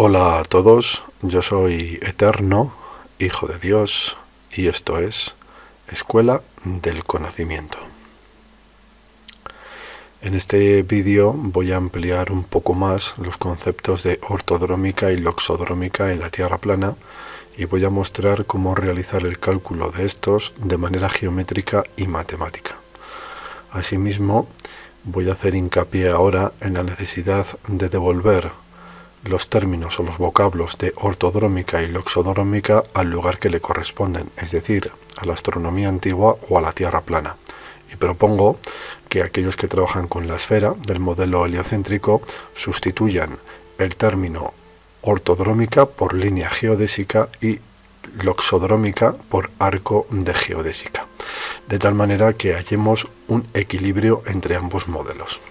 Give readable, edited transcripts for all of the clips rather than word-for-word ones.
Hola a todos, yo soy Eterno, Hijo de Dios, y esto es Escuela del Conocimiento. En este vídeo voy a ampliar un poco más los conceptos de ortodrómica y loxodrómica en la Tierra plana y voy a mostrar cómo realizar el cálculo de estos de manera geométrica y matemática. Asimismo, voy a hacer hincapié ahora en la necesidad de devolver los términos o los vocablos de ortodrómica y loxodrómica al lugar que le corresponden, es decir, a la astronomía antigua o a la Tierra plana. Y propongo que aquellos que trabajan con la esfera del modelo heliocéntrico sustituyan el término ortodrómica por línea geodésica y loxodrómica por arco de geodésica, de tal manera que hallemos un equilibrio entre ambos modelos.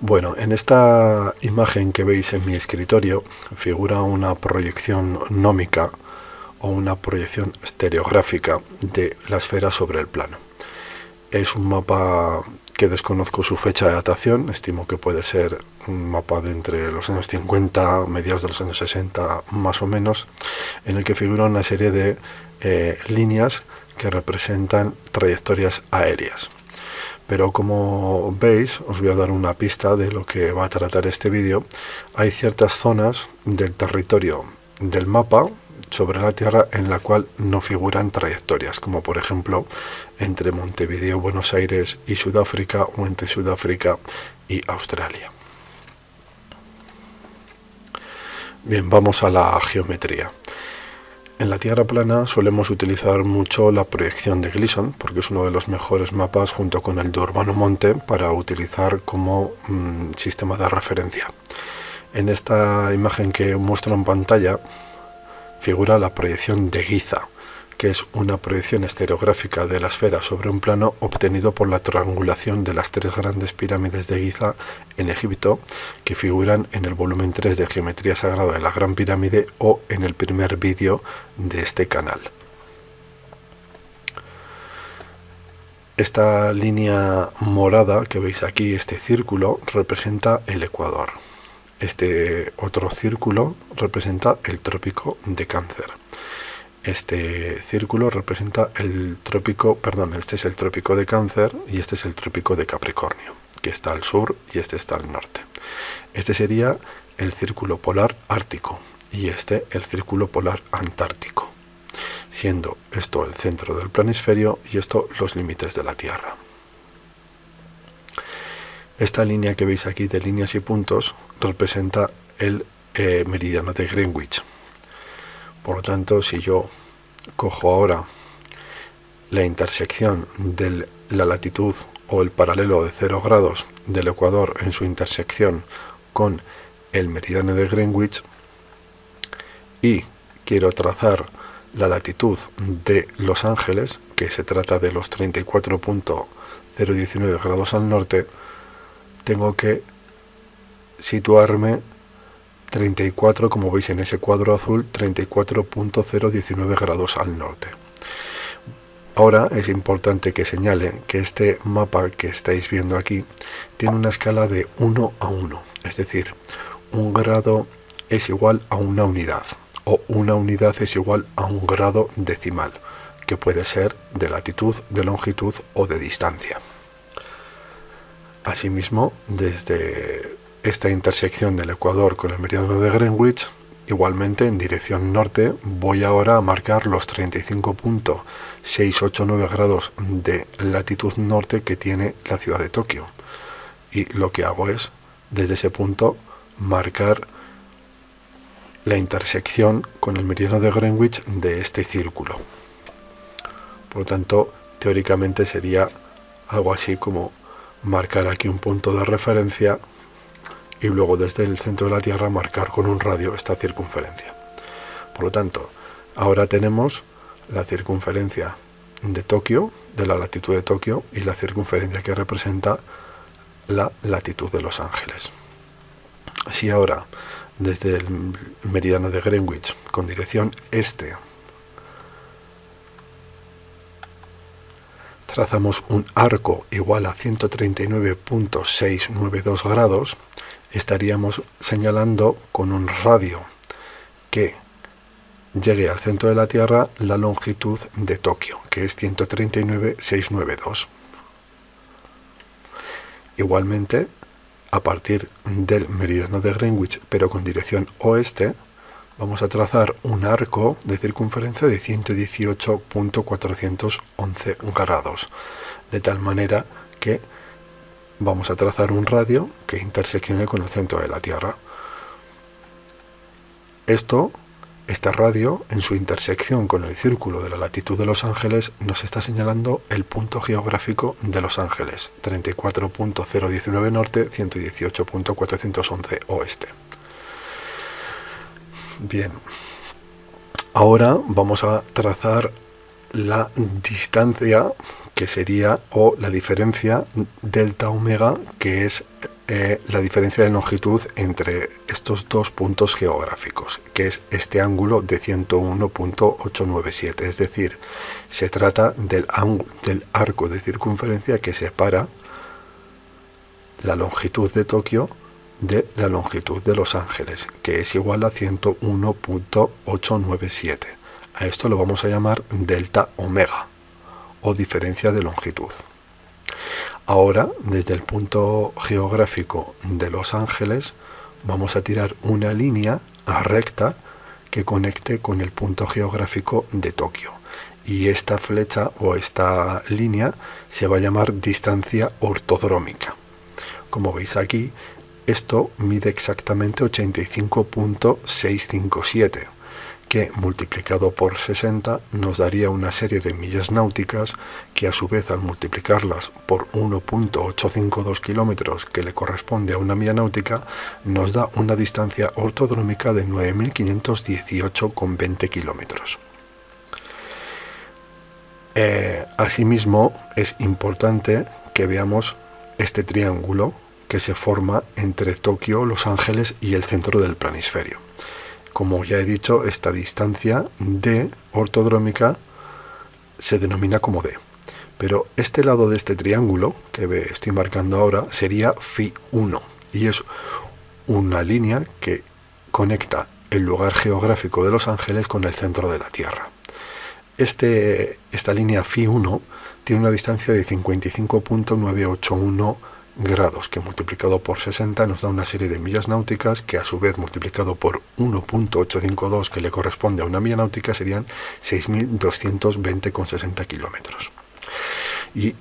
Bueno, en esta imagen que veis en mi escritorio figura una proyección nómica o una proyección estereográfica de la esfera sobre el plano. Es un mapa que desconozco su fecha de datación, estimo que puede ser un mapa de entre los años 50, mediados de los años 60 más o menos, en el que figura una serie de líneas que representan trayectorias aéreas. Pero como veis, os voy a dar una pista de lo que va a tratar este vídeo. Hay ciertas zonas del territorio del mapa sobre la Tierra en la cual no figuran trayectorias, como por ejemplo entre Montevideo, Buenos Aires y Sudáfrica, o entre Sudáfrica y Australia. Bien, vamos a la geometría. En la Tierra plana solemos utilizar mucho la proyección de Gleason, porque es uno de los mejores mapas junto con el de Urbano Monte para utilizar como sistema de referencia. En esta imagen que muestro en pantalla figura la proyección de Giza, que es una proyección estereográfica de la esfera sobre un plano obtenido por la triangulación de las tres grandes pirámides de Giza en Egipto, que figuran en el volumen 3 de Geometría Sagrada de la Gran Pirámide o en el primer vídeo de este canal. Esta línea morada que veis aquí, este círculo, representa el Ecuador. Este otro círculo representa el Trópico de Cáncer. Este círculo representa el trópico, este es el Trópico de Cáncer y este es el Trópico de Capricornio, que está al sur y este está al norte. Este sería el círculo polar ártico y este el círculo polar antártico, siendo esto el centro del planisferio y esto los límites de la Tierra. Esta línea que veis aquí de líneas y puntos representa el meridiano de Greenwich. Por lo tanto, si yo cojo ahora la intersección de la latitud o el paralelo de 0 grados del Ecuador en su intersección con el meridiano de Greenwich y quiero trazar la latitud de Los Ángeles, que se trata de los 34.019 grados al norte, tengo que situarme 34, como veis en ese cuadro azul, 34.019 grados al norte. Ahora es importante que señale que este mapa que estáis viendo aquí tiene una escala de 1 a 1, es decir, un grado es igual a una unidad, o una unidad es igual a un grado decimal, que puede ser de latitud, de longitud o de distancia. Asimismo, desde esta intersección del Ecuador con el meridiano de Greenwich, igualmente en dirección norte, voy ahora a marcar los 35.689 grados de latitud norte que tiene la ciudad de Tokio. Y lo que hago es, desde ese punto, marcar la intersección con el meridiano de Greenwich de este círculo. Por lo tanto, teóricamente sería algo así como marcar aquí un punto de referencia y luego desde el centro de la Tierra marcar con un radio esta circunferencia. Por lo tanto, ahora tenemos la circunferencia de Tokio, de la latitud de Tokio, y la circunferencia que representa la latitud de Los Ángeles. Si ahora, desde el meridiano de Greenwich, con dirección este, trazamos un arco igual a 139.692 grados, estaríamos señalando con un radio que llegue al centro de la Tierra la longitud de Tokio, que es 139,692. Igualmente, a partir del meridiano de Greenwich, pero con dirección oeste, vamos a trazar un arco de circunferencia de 118,411 grados, de tal manera que vamos a trazar un radio que interseccione con el centro de la Tierra. Este radio, en su intersección con el círculo de la latitud de Los Ángeles, nos está señalando el punto geográfico de Los Ángeles, 34,019 norte, 118,411 oeste. Bien, ahora vamos a trazar la distancia que sería, o la diferencia delta omega, que es la diferencia de longitud entre estos dos puntos geográficos, que es este ángulo de 101,897. Es decir, se trata del arco de circunferencia que separa la longitud de Tokio de la longitud de Los Ángeles, que es igual a 101,897. A esto lo vamos a llamar delta omega, o diferencia de longitud. Ahora, desde el punto geográfico de Los Ángeles, vamos a tirar una línea recta que conecte con el punto geográfico de Tokio. Y esta flecha o esta línea se va a llamar distancia ortodrómica. Como veis aquí, esto mide exactamente 85,657, que multiplicado por 60 nos daría una serie de millas náuticas que, a su vez, al multiplicarlas por 1,852 kilómetros, que le corresponde a una milla náutica, nos da una distancia ortodrómica de 9.518,20 kilómetros. Asimismo, es importante que veamos este triángulo que se forma entre Tokio, Los Ángeles y el centro del planisferio. Como ya he dicho, esta distancia D ortodrómica se denomina como D. Pero este lado de este triángulo que estoy marcando ahora sería Φ1, y es una línea que conecta el lugar geográfico de Los Ángeles con el centro de la Tierra. Esta línea Φ1 tiene una distancia de 55,981 grados, que multiplicado por 60 nos da una serie de millas náuticas, que a su vez multiplicado por 1,852, que le corresponde a una milla náutica, serían 6.220,60 kilómetros. Y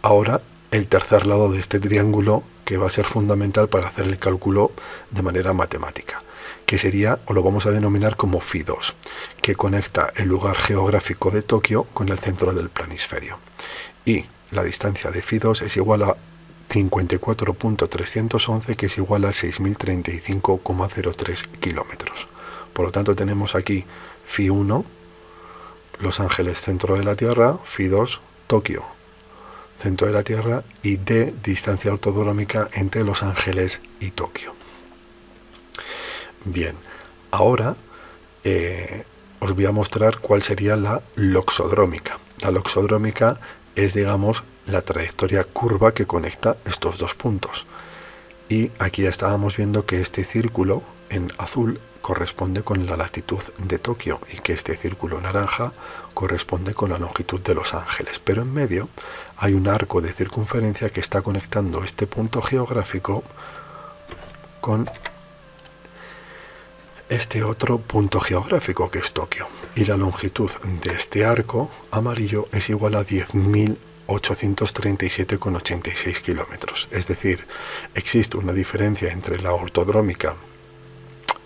ahora el tercer lado de este triángulo, que va a ser fundamental para hacer el cálculo de manera matemática, que sería, o lo vamos a denominar como Φ2, que conecta el lugar geográfico de Tokio con el centro del planisferio. Y la distancia de Φ2 es igual a 54,311, que es igual a 6.035,03 kilómetros. Por lo tanto, tenemos aquí Φ1, Los Ángeles, centro de la Tierra; Φ2, Tokio, centro de la Tierra; y D, distancia ortodrómica entre Los Ángeles y Tokio. Bien, ahora os voy a mostrar cuál sería la loxodrómica. La loxodrómica es, digamos, la trayectoria curva que conecta estos dos puntos. Y aquí ya estábamos viendo que este círculo en azul corresponde con la latitud de Tokio y que este círculo naranja corresponde con la longitud de Los Ángeles. Pero en medio hay un arco de circunferencia que está conectando este punto geográfico con este otro punto geográfico, que es Tokio. Y la longitud de este arco amarillo es igual a 10.837,86 kilómetros. Es decir, existe una diferencia entre la ortodrómica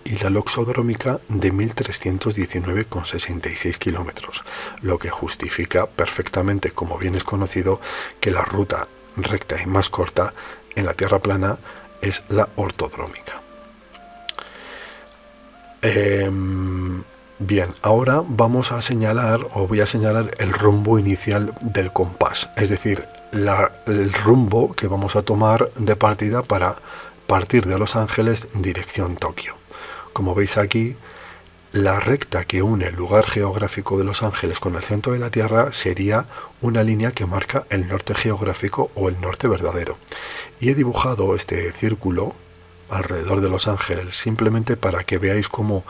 y la loxodrómica de 1.319,66 kilómetros, lo que justifica perfectamente, como bien es conocido, que la ruta recta y más corta en la Tierra plana es la ortodrómica. Bien, ahora vamos a señalar, o voy a señalar, el rumbo inicial del compás, es decir, el rumbo que vamos a tomar de partida para partir de Los Ángeles dirección Tokio. Como veis aquí, la recta que une el lugar geográfico de Los Ángeles con el centro de la Tierra sería una línea que marca el norte geográfico o el norte verdadero. Y he dibujado este círculo alrededor de Los Ángeles, simplemente para que veáis cómo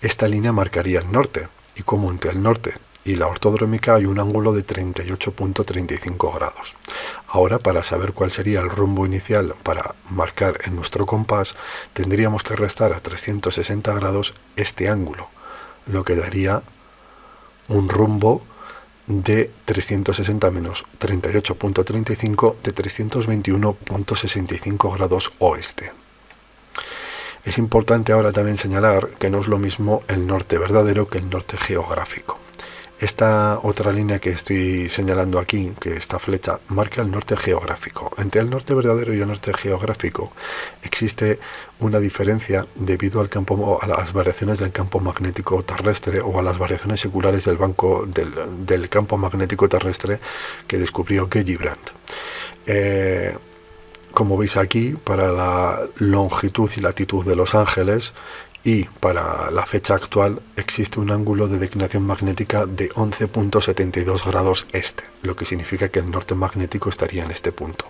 esta línea marcaría el norte, y cómo entre el norte y la ortodrómica hay un ángulo de 38.35 grados. Ahora, para saber cuál sería el rumbo inicial para marcar en nuestro compás, tendríamos que restar a 360 grados este ángulo, lo que daría un rumbo de 360 menos 38.35 de 321.65 grados oeste. Es importante ahora también señalar que no es lo mismo el norte verdadero que el norte geográfico. Esta otra línea que estoy señalando aquí, que esta flecha, marca el norte geográfico. Entre el norte verdadero y el norte geográfico existe una diferencia debido al campo, a las variaciones del campo magnético terrestre o a las variaciones seculares del campo magnético terrestre que descubrió Gellibrand. Como veis aquí, para la longitud y latitud de Los Ángeles y para la fecha actual existe un ángulo de declinación magnética de 11.72 grados este, lo que significa que el norte magnético estaría en este punto.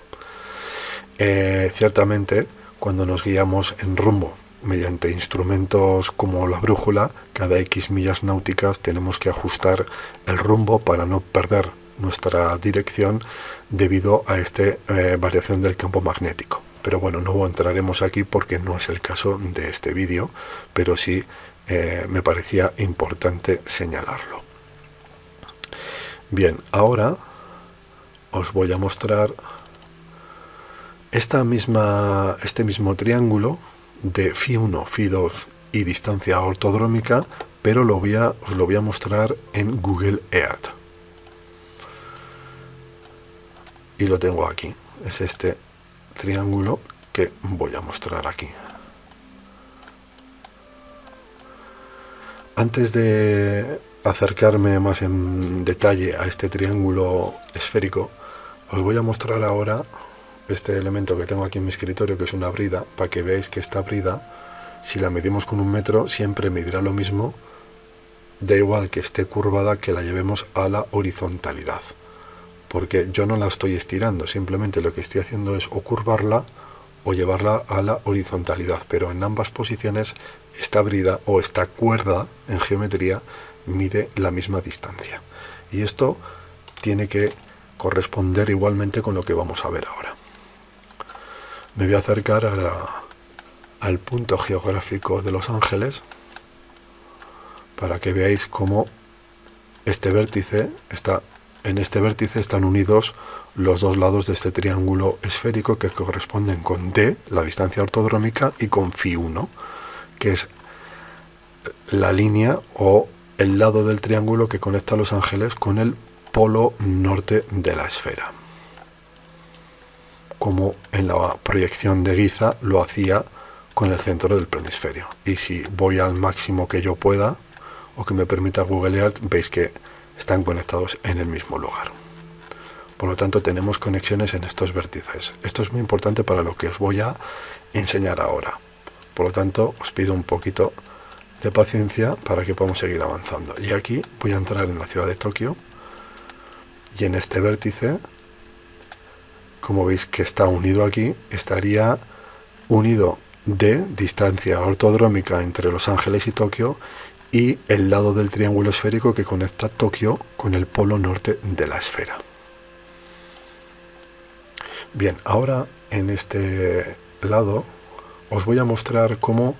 Ciertamente, cuando nos guiamos en rumbo mediante instrumentos como la brújula, cada X millas náuticas tenemos que ajustar el rumbo para no perder nuestra dirección debido a esta variación del campo magnético. Pero bueno, no entraremos aquí porque no es el caso de este vídeo, pero sí me parecía importante señalarlo. Bien, ahora os voy a mostrar este mismo triángulo de φ1, φ2 y distancia ortodrómica, pero os lo voy a mostrar en Google Earth. Y lo tengo aquí, es este triángulo que voy a mostrar aquí. Antes de acercarme más en detalle a este triángulo esférico, os voy a mostrar ahora este elemento que tengo aquí en mi escritorio, que es una brida, para que veáis que esta brida, si la medimos con 1 metro, siempre medirá lo mismo, da igual que esté curvada, que la llevemos a la horizontalidad, porque yo no la estoy estirando, simplemente lo que estoy haciendo es o curvarla o llevarla a la horizontalidad, pero en ambas posiciones esta brida o esta cuerda en geometría mide la misma distancia, y esto tiene que corresponder igualmente con lo que vamos a ver ahora. Me voy a acercar al punto geográfico de Los Ángeles para que veáis cómo en este vértice están unidos los dos lados de este triángulo esférico, que corresponden con D, la distancia ortodrómica, y con φ1, que es la línea o el lado del triángulo que conecta a Los Ángeles con el polo norte de la esfera, como en la proyección de Giza lo hacía con el centro del planisferio. Y si voy al máximo que yo pueda o que me permita Google Earth, veis que están conectados en el mismo lugar. Por lo tanto, tenemos conexiones en estos vértices. Esto es muy importante para lo que os voy a enseñar ahora. Por lo tanto, os pido un poquito de paciencia para que podamos seguir avanzando. Y aquí voy a entrar en la ciudad de Tokio, y en este vértice, como veis que está unido aquí, estaría unido de distancia ortodrómica entre Los Ángeles y Tokio, y el lado del triángulo esférico que conecta Tokio con el polo norte de la esfera. Bien, ahora en este lado os voy a mostrar cómo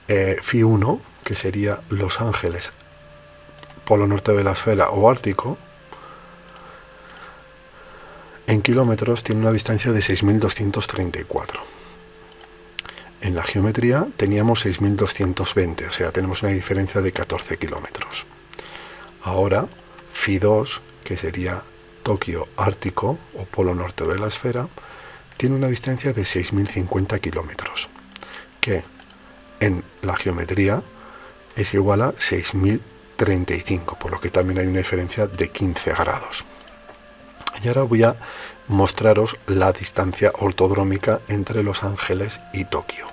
φ1, que sería Los Ángeles, polo norte de la esfera o ártico, en kilómetros tiene una distancia de 6.234. En la geometría teníamos 6.220, o sea, tenemos una diferencia de 14 kilómetros. Ahora, φ2, que sería Tokio ártico o polo norte de la esfera, tiene una distancia de 6.050 kilómetros, que en la geometría es igual a 6.035, por lo que también hay una diferencia de 15 grados. Y ahora voy a mostraros la distancia ortodrómica entre Los Ángeles y Tokio,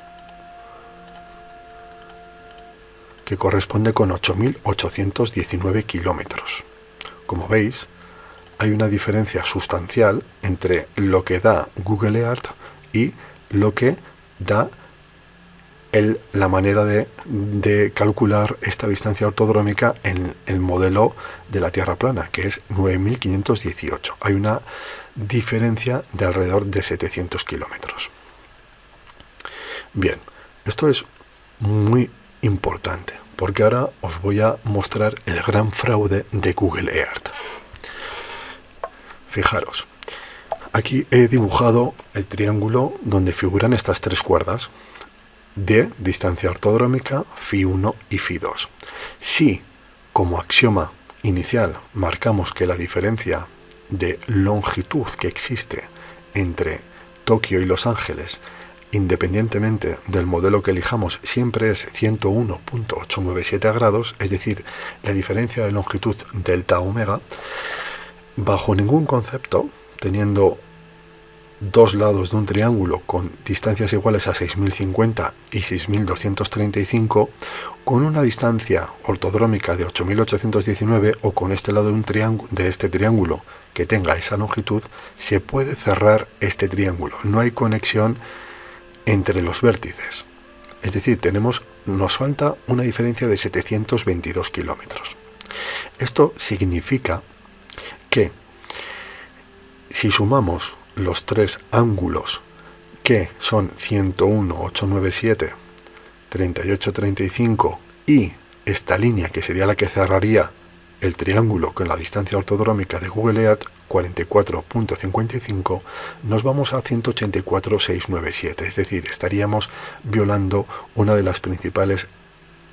que corresponde con 8.819 kilómetros. Como veis, hay una diferencia sustancial entre lo que da Google Earth y lo que da la manera de calcular esta distancia ortodrómica en el modelo de la Tierra plana, que es 9.518. Hay una diferencia de alrededor de 700 kilómetros. Bien, esto es muy importante, porque ahora os voy a mostrar el gran fraude de Google Earth. Fijaros, aquí he dibujado el triángulo donde figuran estas tres cuerdas de distancia ortodrómica, φ1 y φ2. Si, como axioma inicial, marcamos que la diferencia de longitud que existe entre Tokio y Los Ángeles, independientemente del modelo que elijamos, siempre es 101.897 grados, es decir, la diferencia de longitud delta omega, bajo ningún concepto, teniendo dos lados de un triángulo con distancias iguales a 6.050 y 6.235, con una distancia ortodrómica de 8.819 o con este lado de este triángulo que tenga esa longitud, se puede cerrar este triángulo. No hay conexión entre los vértices. Es decir, nos falta una diferencia de 722 kilómetros. Esto significa que si sumamos los tres ángulos, que son 101.897, 38.35 y esta línea que sería la que cerraría el triángulo con la distancia ortodrómica de Google Earth, 44.55, nos vamos a 184.697, es decir, estaríamos violando una de las principales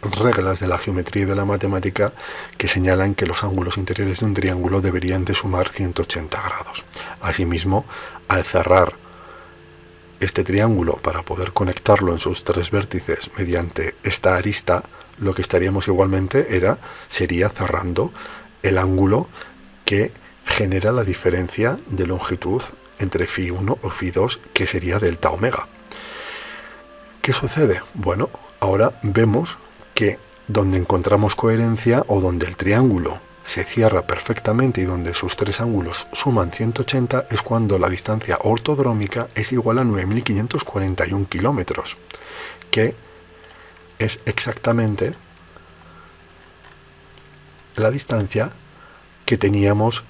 reglas de la geometría y de la matemática que señalan que los ángulos interiores de un triángulo deberían de sumar 180 grados. Asimismo, al cerrar este triángulo para poder conectarlo en sus tres vértices mediante esta arista, lo que estaríamos igualmente sería cerrando el ángulo que genera la diferencia de longitud entre φ1 o φ2, que sería delta omega. ¿Qué sucede? Bueno, ahora vemos que donde encontramos coherencia, o donde el triángulo se cierra perfectamente y donde sus tres ángulos suman 180, es cuando la distancia ortodrómica es igual a 9.541 kilómetros, que es exactamente la distancia que teníamos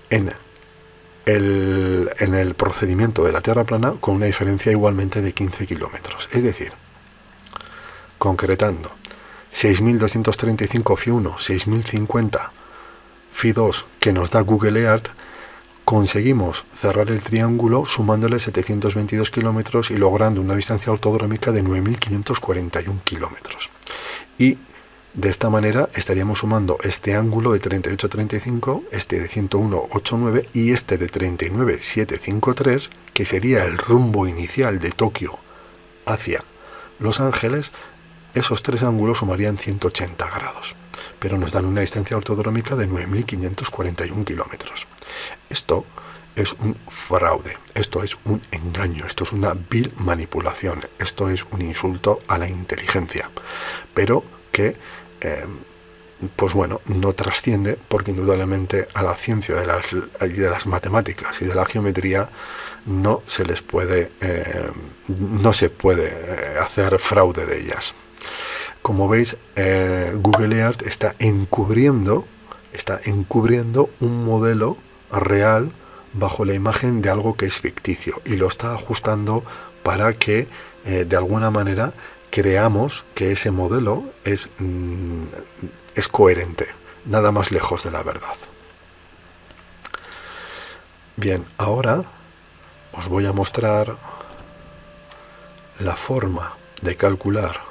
en el procedimiento de la Tierra plana, con una diferencia igualmente de 15 kilómetros. Es decir, concretando, 6.235 φ1, 6.050 φ2 que nos da Google Earth, conseguimos cerrar el triángulo sumándole 722 kilómetros y logrando una distancia ortodrómica de 9.541 kilómetros. Y de esta manera estaríamos sumando este ángulo de 38.35, este de 101.89 y este de 39.753, que sería el rumbo inicial de Tokio hacia Los Ángeles. Esos tres ángulos sumarían 180 grados, pero nos dan una distancia ortodrómica de 9.541 kilómetros. Esto es un fraude, esto es un engaño, esto es una vil manipulación, esto es un insulto a la inteligencia, pero que, pues bueno, no trasciende, porque indudablemente a la ciencia de las matemáticas y de la geometría no se puede hacer fraude de ellas. Como veis, Google Earth está encubriendo un modelo real bajo la imagen de algo que es ficticio, y lo está ajustando para que de alguna manera creamos que ese modelo es coherente, nada más lejos de la verdad. Bien, ahora os voy a mostrar la forma de calcular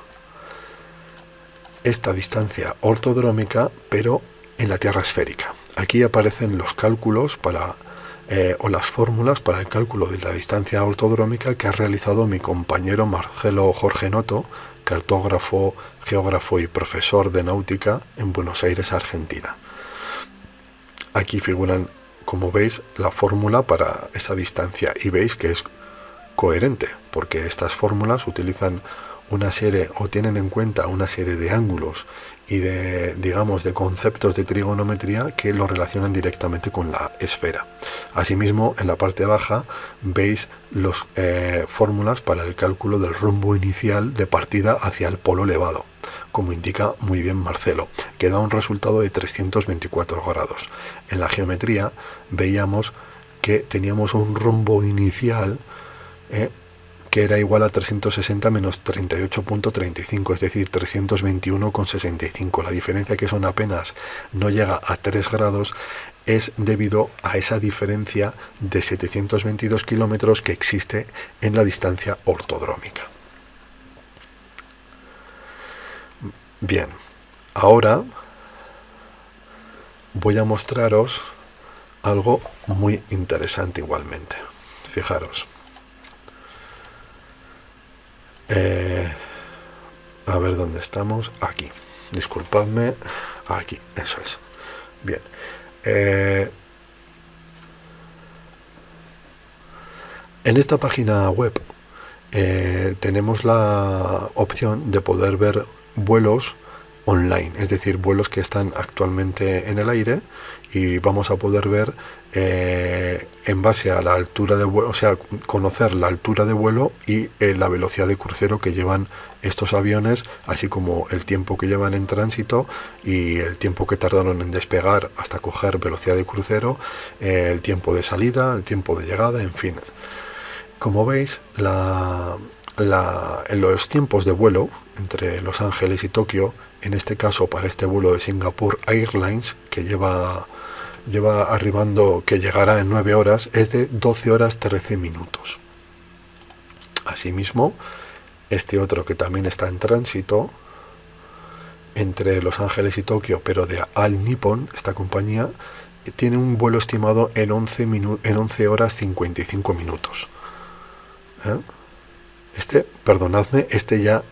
esta distancia ortodrómica, pero en la Tierra esférica. Aquí aparecen los cálculos o las fórmulas para el cálculo de la distancia ortodrómica que ha realizado mi compañero Marcelo Jorge Noto, cartógrafo, geógrafo y profesor de náutica en Buenos Aires, Argentina. Aquí figuran, como veis, la fórmula para esa distancia, y veis que es coherente, porque estas fórmulas utilizan una serie o tienen en cuenta una serie de ángulos y de, digamos, de conceptos de trigonometría que lo relacionan directamente con la esfera. Asimismo, en la parte baja veis las fórmulas para el cálculo del rumbo inicial de partida hacia el polo elevado, como indica muy bien Marcelo, que da un resultado de 324 grados. En la geometría veíamos que teníamos un rumbo inicial que era igual a 360 menos 38.35, es decir, 321,65. La diferencia, que son apenas, no llega a 3 grados, es debido a esa diferencia de 722 kilómetros que existe en la distancia ortodrómica. Bien, ahora voy a mostraros algo muy interesante igualmente. Fijaros. A ver dónde estamos. Aquí. Disculpadme. Aquí. Eso es. Bien. En esta página web tenemos la opción de poder ver vuelos online, es decir, vuelos que están actualmente en el aire, y vamos a poder ver en base a la altura de vuelo, o sea, conocer la altura de vuelo y la velocidad de crucero que llevan estos aviones, así como el tiempo que llevan en tránsito y el tiempo que tardaron en despegar hasta coger velocidad de crucero, el tiempo de salida, el tiempo de llegada, en fin. Como veis, en los tiempos de vuelo entre Los Ángeles y Tokio, en este caso para este vuelo de Singapore Airlines, que lleva arribando, que llegará en 9 horas, es de 12 horas 13 minutos. Asimismo, este otro que también está en tránsito entre Los Ángeles y Tokio, pero de All Nippon, esta compañía, tiene un vuelo estimado en 11 horas 55 minutos. Perdonadme, este ya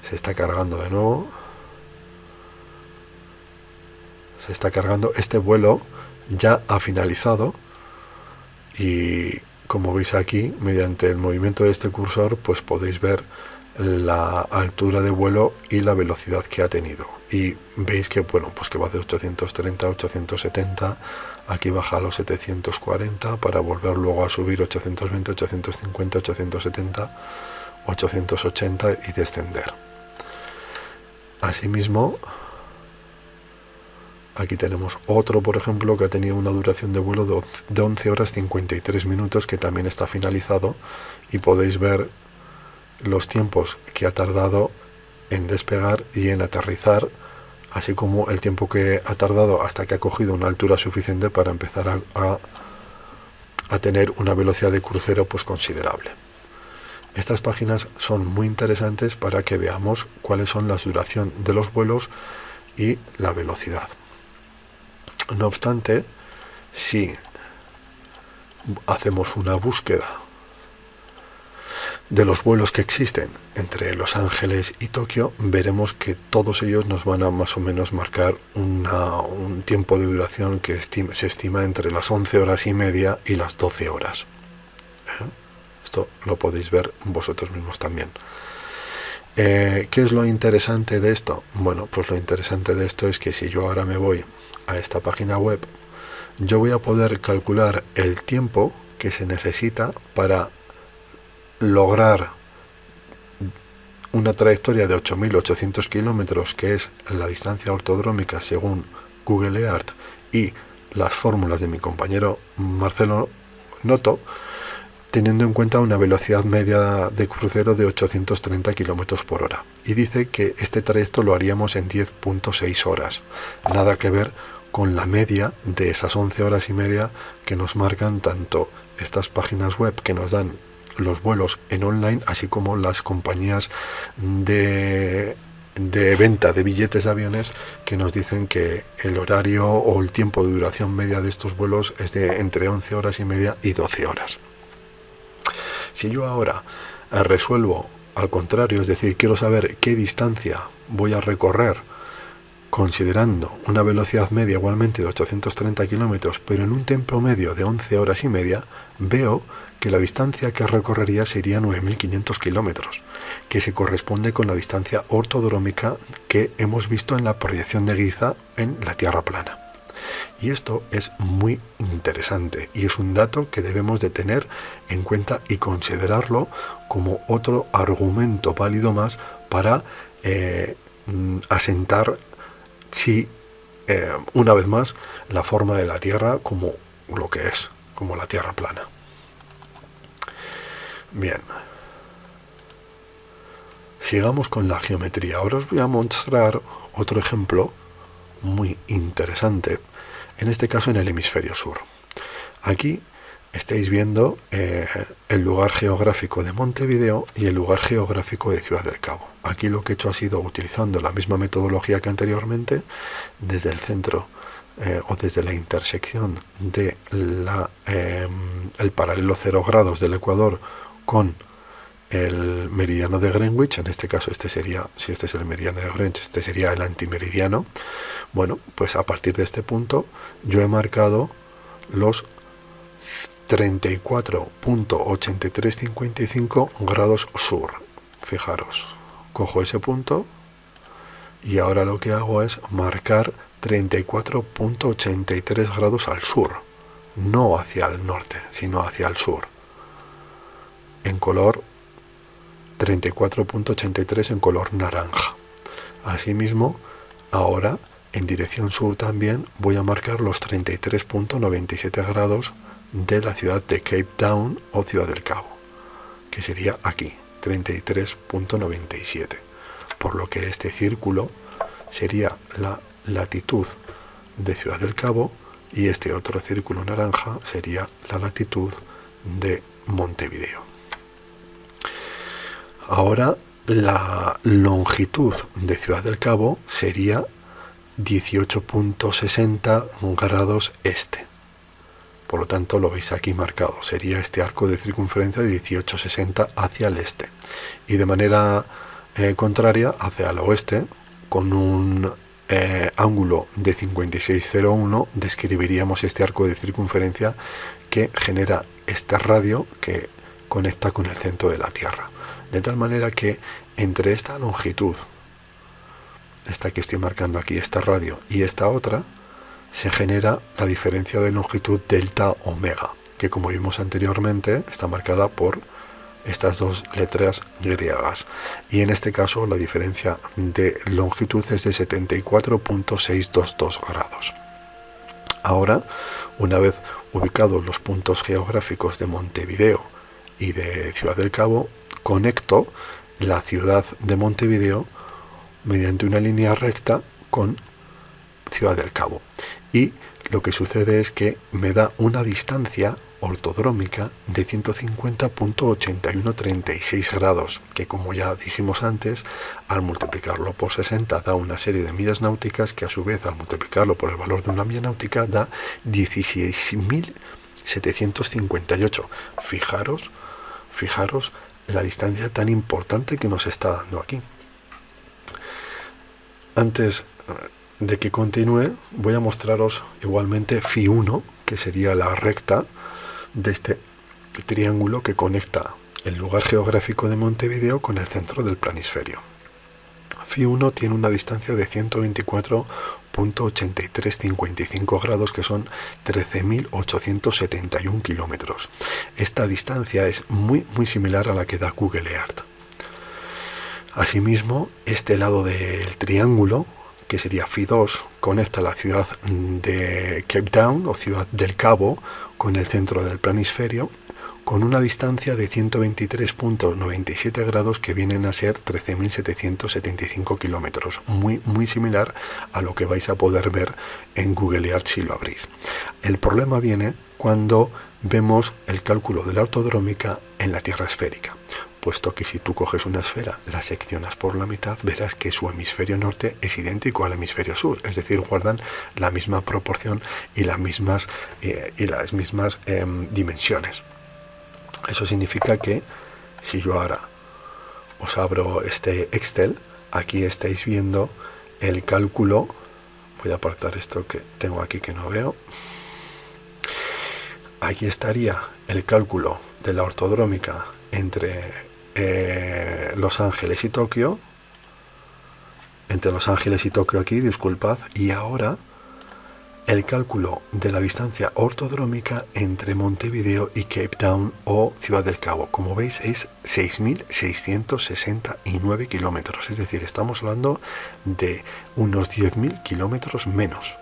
se está cargando de nuevo. Se está cargando. Este vuelo ya ha finalizado, y como veis aquí, mediante el movimiento de este cursor, pues podéis ver la altura de vuelo y la velocidad que ha tenido, y veis que, bueno, pues que va de 830 a 870, aquí baja a los 740 para volver luego a subir 820, 850, 870, 880 y descender. Asimismo, aquí tenemos otro, por ejemplo, que ha tenido una duración de vuelo de 11 horas 53 minutos, que también está finalizado, y podéis ver los tiempos que ha tardado en despegar y en aterrizar, así como el tiempo que ha tardado hasta que ha cogido una altura suficiente para empezar a tener una velocidad de crucero pues considerable. Estas páginas son muy interesantes para que veamos cuáles son la duración de los vuelos y la velocidad. No obstante, si hacemos una búsqueda de los vuelos que existen entre Los Ángeles y Tokio, veremos que todos ellos nos van a más o menos marcar un tiempo de duración que se estima entre las 11 horas y media y las 12 horas. Esto lo podéis ver vosotros mismos también. ¿Qué es lo interesante de esto? Bueno, pues lo interesante de esto es que si yo ahora me voy a esta página web, yo voy a poder calcular el tiempo que se necesita para lograr una trayectoria de 8.800 kilómetros, que es la distancia ortodrómica según Google Earth y las fórmulas de mi compañero Marcelo Noto, teniendo en cuenta una velocidad media de crucero de 830 kilómetros por hora. Y dice que este trayecto lo haríamos en 10.6 horas. Nada que ver con la media de esas 11 horas y media que nos marcan tanto estas páginas web que nos dan los vuelos en online, así como las compañías de venta de billetes de aviones, que nos dicen que el horario o el tiempo de duración media de estos vuelos es de entre 11 horas y media y 12 horas. Si yo ahora resuelvo al contrario, es decir, quiero saber qué distancia voy a recorrer considerando una velocidad media igualmente de 830 kilómetros, pero en un tiempo medio de 11 horas y media, veo que la distancia que recorrería sería 9.500 kilómetros, que se corresponde con la distancia ortodrómica que hemos visto en la proyección de Giza en la Tierra plana. Y esto es muy interesante y es un dato que debemos de tener en cuenta y considerarlo como otro argumento válido más para asentar una vez más la forma de la Tierra como lo que es, como la Tierra plana. Bien, sigamos con la geometría. Ahora os voy a mostrar otro ejemplo muy interesante, en este caso en el hemisferio sur. Aquí estáis viendo el lugar geográfico de Montevideo y el lugar geográfico de Ciudad del Cabo. Aquí lo que he hecho ha sido, utilizando la misma metodología que anteriormente, desde el centro o desde la intersección de el paralelo 0 grados del Ecuador con el meridiano de Greenwich. En este caso este sería, si este es el meridiano de Greenwich, este sería el antimeridiano. Bueno, pues a partir de este punto yo he marcado los 34.8355 grados sur. Fijaros, cojo ese punto y ahora lo que hago es marcar 34.83 grados al sur, no hacia el norte, sino hacia el sur, en color 34.83 en color naranja. Asimismo, ahora en dirección sur también voy a marcar los 33.97 grados de la ciudad de Cape Town o Ciudad del Cabo, que sería aquí, 33.97. Por lo que este círculo sería la latitud de Ciudad del Cabo y este otro círculo naranja sería la latitud de Montevideo. Ahora la longitud de Ciudad del Cabo sería 18.60 grados este. Por lo tanto, lo veis aquí marcado. Sería este arco de circunferencia de 18,60 hacia el este. Y de manera contraria, hacia el oeste, con un ángulo de 56,01, describiríamos este arco de circunferencia que genera este radio que conecta con el centro de la Tierra. De tal manera que entre esta longitud, esta que estoy marcando aquí, esta radio, y esta otra, se genera la diferencia de longitud delta omega, que como vimos anteriormente está marcada por estas dos letras griegas. Y en este caso la diferencia de longitud es de 74.622 grados. Ahora, una vez ubicados los puntos geográficos de Montevideo y de Ciudad del Cabo, conecto la ciudad de Montevideo mediante una línea recta con Ciudad del Cabo. Y lo que sucede es que me da una distancia ortodrómica de 150.8136 grados, que como ya dijimos antes, al multiplicarlo por 60 da una serie de millas náuticas que a su vez al multiplicarlo por el valor de una milla náutica da 16.758. Fijaros la distancia tan importante que nos está dando aquí. Antes de que continúe, voy a mostraros igualmente Φ1, que sería la recta de este triángulo que conecta el lugar geográfico de Montevideo con el centro del planisferio. Φ1 tiene una distancia de 124.8355 grados, que son 13.871 kilómetros. Esta distancia es muy similar a la que da Google Earth. Asimismo, este lado del triángulo, que sería Φ2, conecta la ciudad de Cape Town o Ciudad del Cabo con el centro del planisferio, con una distancia de 123.97 grados, que vienen a ser 13.775 kilómetros, muy similar a lo que vais a poder ver en Google Earth si lo abrís. El problema viene cuando vemos el cálculo de la ortodrómica en la Tierra esférica, puesto que si tú coges una esfera, la seccionas por la mitad, verás que su hemisferio norte es idéntico al hemisferio sur, es decir, guardan la misma proporción y las mismas dimensiones. Eso significa que si yo ahora os abro este Excel, aquí estáis viendo el cálculo voy a apartar esto que tengo aquí que no veo. Aquí estaría el cálculo de la ortodrómica entre Los Ángeles y Tokio. Entre Los Ángeles y Tokio aquí, disculpad. Y ahora el cálculo de la distancia ortodrómica entre Montevideo y Cape Town o Ciudad del Cabo. Como veis, es 6.669 kilómetros. Es decir, estamos hablando de unos 10.000 kilómetros menos.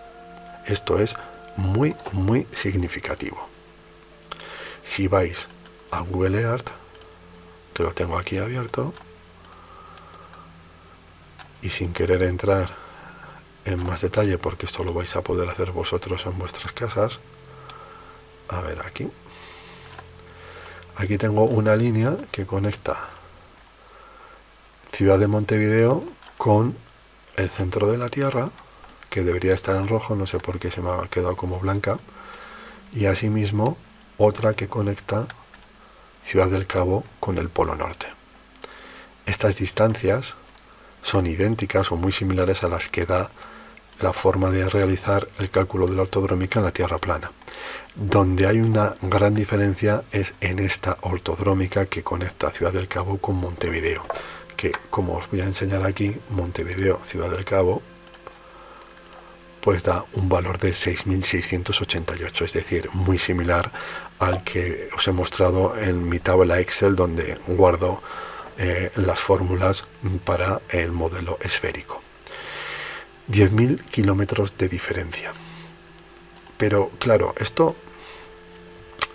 Esto es muy, muy significativo. Si vais a Google Earth, que lo tengo aquí abierto, y sin querer entrar en más detalle, porque esto lo vais a poder hacer vosotros en vuestras casas, a ver, aquí tengo una línea que conecta Ciudad de Montevideo con el centro de la Tierra, que debería estar en rojo, no sé por qué se me ha quedado como blanca, y asimismo otra que conecta Ciudad del Cabo con el Polo Norte. Estas distancias son idénticas o muy similares a las que da la forma de realizar el cálculo de la ortodrómica en la Tierra plana. Donde hay una gran diferencia es en esta ortodrómica que conecta Ciudad del Cabo con Montevideo, que, como os voy a enseñar aquí, Montevideo, Ciudad del Cabo, pues da un valor de 6.688, es decir, muy similar al que os he mostrado en mi tabla Excel, donde guardo las fórmulas para el modelo esférico. 10.000 kilómetros de diferencia. Pero claro, esto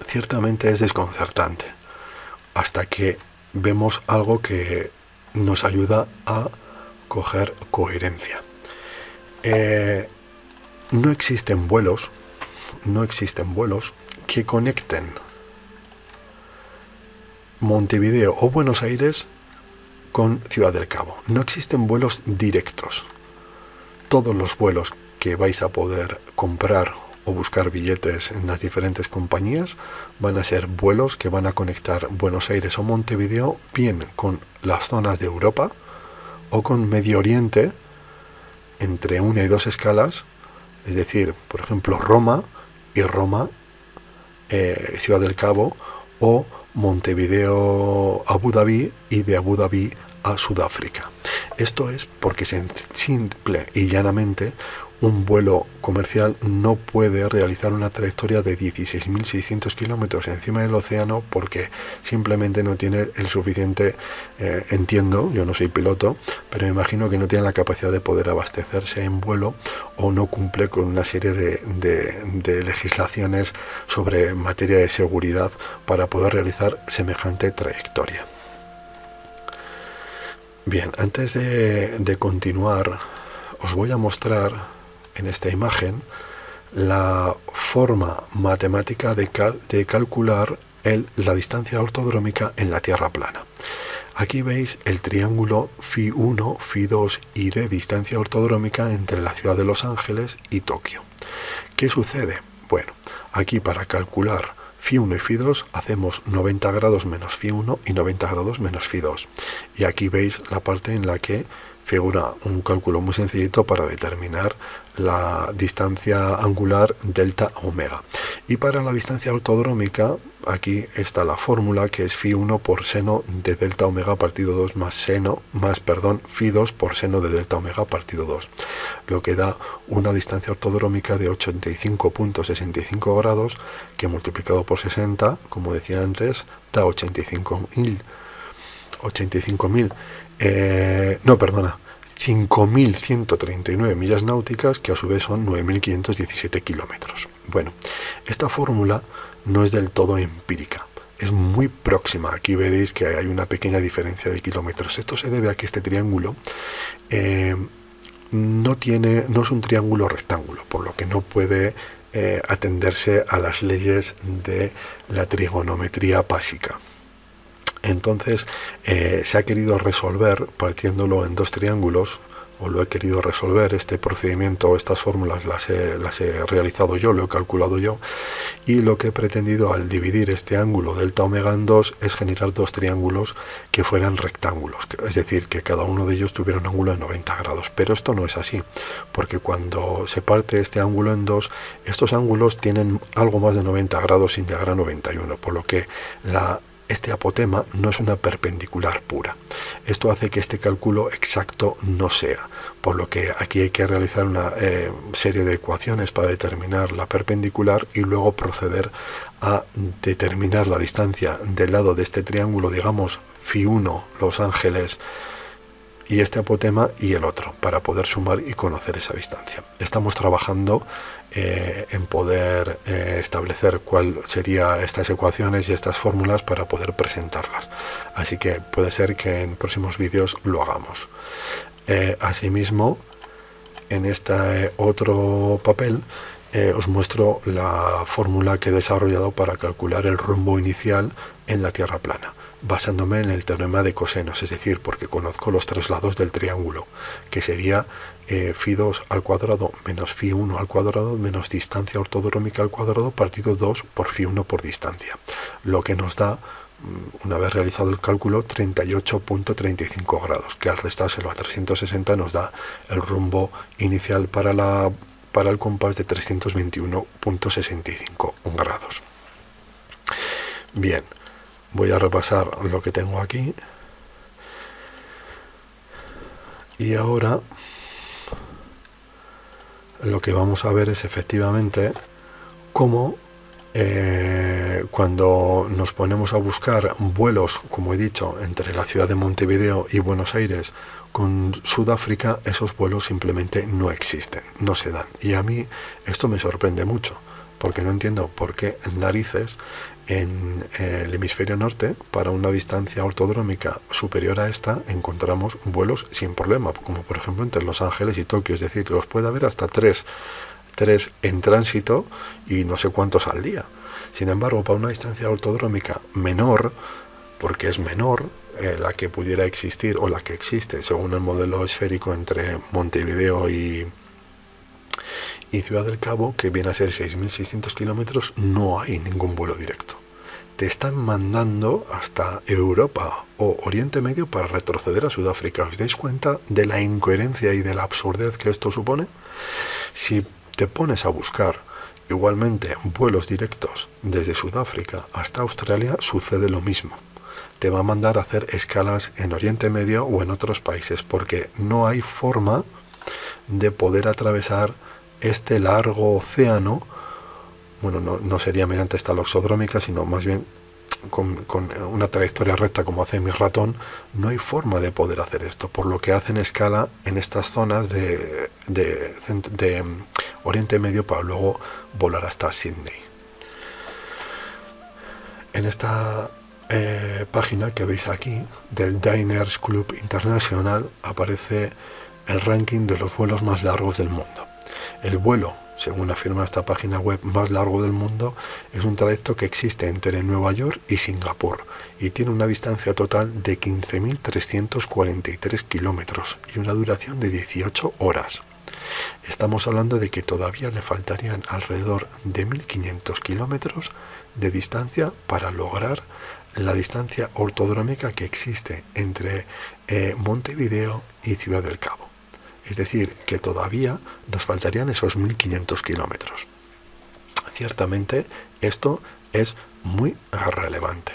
ciertamente es desconcertante, hasta que vemos algo que nos ayuda a coger coherencia. No existen vuelos que conecten Montevideo o Buenos Aires con Ciudad del Cabo. No existen vuelos directos. Todos los vuelos que vais a poder comprar o buscar billetes en las diferentes compañías van a ser vuelos que van a conectar Buenos Aires o Montevideo bien con las zonas de Europa o con Medio Oriente entre 1 y 2 escalas, es decir, por ejemplo, Roma y Roma, Ciudad del Cabo, o Montevideo, Abu Dhabi, y de Abu Dhabi a Sudáfrica. Esto es porque simple y llanamente un vuelo comercial no puede realizar una trayectoria de 16.600 kilómetros encima del océano porque simplemente no tiene el suficiente, entiendo, yo no soy piloto, pero me imagino que no tiene la capacidad de poder abastecerse en vuelo o no cumple con una serie de legislaciones sobre materia de seguridad para poder realizar semejante trayectoria. Bien, antes de continuar, os voy a mostrar en esta imagen la forma matemática de calcular la distancia ortodrómica en la Tierra plana. Aquí veis el triángulo Φ1, Φ2 y de distancia ortodrómica entre la ciudad de Los Ángeles y Tokio. ¿Qué sucede? Bueno, aquí para calcular Φ1 y Φ2 hacemos 90 grados menos Φ1 y 90 grados menos Φ2. Y aquí veis la parte en la que figura un cálculo muy sencillito para determinar la distancia angular delta omega. Y para la distancia ortodrómica, aquí está la fórmula, que es Φ1 por seno de delta omega partido 2 más Φ2 por seno de delta omega partido 2, lo que da una distancia ortodrómica de 85.65 grados, que multiplicado por 60, como decía antes, da 5.139 millas náuticas, que a su vez son 9.517 kilómetros. Bueno, esta fórmula no es del todo empírica, es muy próxima. Aquí veréis que hay una pequeña diferencia de kilómetros. Esto se debe a que este triángulo no es un triángulo rectángulo, por lo que no puede atenderse a las leyes de la trigonometría básica. Entonces se ha querido resolver partiéndolo en dos triángulos o lo he querido resolver. Este procedimiento, estas fórmulas las he realizado yo, lo he calculado yo, y lo que he pretendido al dividir este ángulo delta omega en dos es generar dos triángulos que fueran rectángulos, es decir, que cada uno de ellos tuviera un ángulo de 90 grados. Pero esto no es así, porque cuando se parte este ángulo en dos, estos ángulos tienen algo más de 90 grados sin llegar a 91, por lo que este apotema no es una perpendicular pura. Esto hace que este cálculo exacto no sea, por lo que aquí hay que realizar una serie de ecuaciones para determinar la perpendicular y luego proceder a determinar la distancia del lado de este triángulo, digamos φ1, Los Ángeles, y este apotema y el otro, para poder sumar y conocer esa distancia. Estamos trabajando en poder establecer cuál serían estas ecuaciones y estas fórmulas para poder presentarlas. Así que puede ser que en próximos vídeos lo hagamos. Asimismo, en este otro papel os muestro la fórmula que he desarrollado para calcular el rumbo inicial en la Tierra plana, basándome en el teorema de cosenos, es decir, porque conozco los tres lados del triángulo, que sería φ2 al cuadrado menos φ1 al cuadrado menos distancia ortodrómica al cuadrado partido 2 por φ1 por distancia, lo que nos da, una vez realizado el cálculo, 38.35 grados, que al restárselo a 360 nos da el rumbo inicial para el compás de 321.65 grados. Bien, voy a repasar lo que tengo aquí. Y ahora lo que vamos a ver es efectivamente cómo cuando nos ponemos a buscar vuelos, como he dicho, entre la ciudad de Montevideo y Buenos Aires con Sudáfrica, esos vuelos simplemente no existen, no se dan. Y a mí esto me sorprende mucho, porque no entiendo por qué narices en el hemisferio norte, para una distancia ortodrómica superior a esta, encontramos vuelos sin problema, como por ejemplo entre Los Ángeles y Tokio, es decir, los puede haber hasta tres en tránsito y no sé cuántos al día. Sin embargo, para una distancia ortodrómica menor, porque es menor la que pudiera existir o la que existe según el modelo esférico entre Montevideo y Ciudad del Cabo, que viene a ser 6.600 kilómetros, no hay ningún vuelo directo. Te están mandando hasta Europa o Oriente Medio para retroceder a Sudáfrica. ¿Os dais cuenta de la incoherencia y de la absurdez que esto supone? Si te pones a buscar igualmente vuelos directos desde Sudáfrica hasta Australia, sucede lo mismo. Te va a mandar a hacer escalas en Oriente Medio o en otros países, porque no hay forma de poder atravesar este largo océano. Bueno, no sería mediante esta loxodrómica, sino más bien con una trayectoria recta como hace mi ratón. No hay forma de poder hacer esto, por lo que hacen escala en estas zonas de Oriente Medio para luego volar hasta Sydney. En esta página que veis aquí del Diners Club International aparece el ranking de los vuelos más largos del mundo. El vuelo, según afirma esta página web, más largo del mundo es un trayecto que existe entre Nueva York y Singapur y tiene una distancia total de 15.343 kilómetros y una duración de 18 horas. Estamos hablando de que todavía le faltarían alrededor de 1.500 kilómetros de distancia para lograr la distancia ortodrómica que existe entre Montevideo y Ciudad del Cabo. Es decir, que todavía nos faltarían esos 1.500 kilómetros. Ciertamente, esto es muy relevante.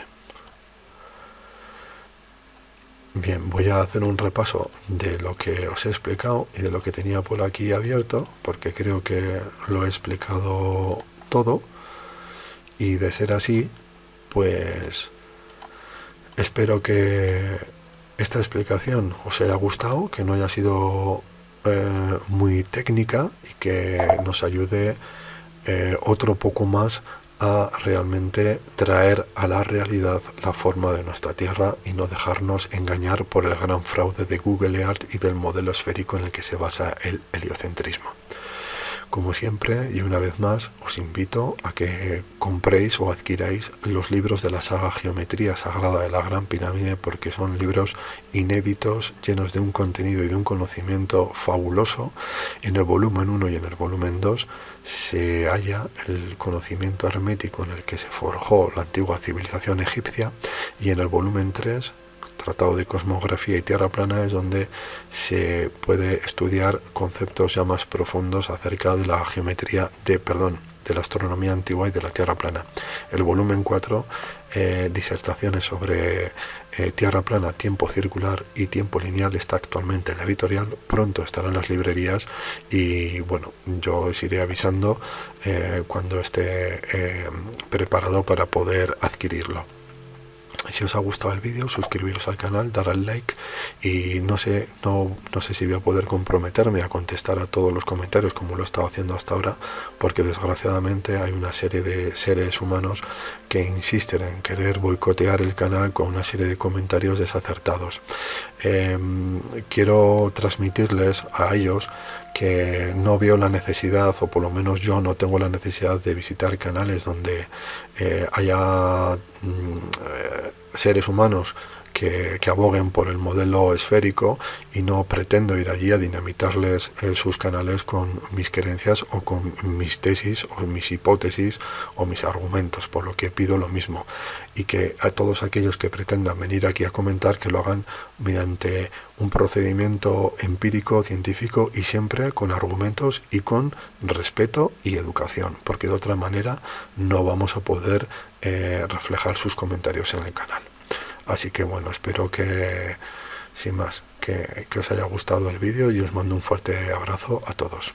Bien, voy a hacer un repaso de lo que os he explicado y de lo que tenía por aquí abierto, porque creo que lo he explicado todo. Y de ser así, pues espero que esta explicación os haya gustado, que no haya sido muy técnica y que nos ayude otro poco más a realmente traer a la realidad la forma de nuestra Tierra y no dejarnos engañar por el gran fraude de Google Earth y del modelo esférico en el que se basa el heliocentrismo. Como siempre, y una vez más, os invito a que compréis o adquiráis los libros de la saga Geometría Sagrada de la Gran Pirámide, porque son libros inéditos, llenos de un contenido y de un conocimiento fabuloso. En el volumen 1 y en el volumen 2 se halla el conocimiento hermético en el que se forjó la antigua civilización egipcia, y en el volumen 3, Tratado de Cosmografía y Tierra Plana, es donde se puede estudiar conceptos ya más profundos acerca de la geometría, de la astronomía antigua y de la Tierra plana. El volumen 4, disertaciones sobre Tierra plana, tiempo circular y tiempo lineal, está actualmente en la editorial, pronto estará en las librerías, y bueno, yo os iré avisando cuando esté preparado para poder adquirirlo. Si os ha gustado el vídeo, suscribiros al canal, dar al like, y no sé si voy a poder comprometerme a contestar a todos los comentarios como lo he estado haciendo hasta ahora, porque desgraciadamente hay una serie de seres humanos que insisten en querer boicotear el canal con una serie de comentarios desacertados. Quiero transmitirles a ellos que no veo la necesidad, o por lo menos yo no tengo la necesidad, de visitar canales donde haya seres humanos que aboguen por el modelo esférico, y no pretendo ir allí a dinamitarles sus canales con mis creencias o con mis tesis o mis hipótesis o mis argumentos, por lo que pido lo mismo, y que a todos aquellos que pretendan venir aquí a comentar, que lo hagan mediante un procedimiento empírico, científico, y siempre con argumentos y con respeto y educación, porque de otra manera no vamos a poder reflejar sus comentarios en el canal. Así que bueno, espero que, sin más, que os haya gustado el vídeo, y os mando un fuerte abrazo a todos.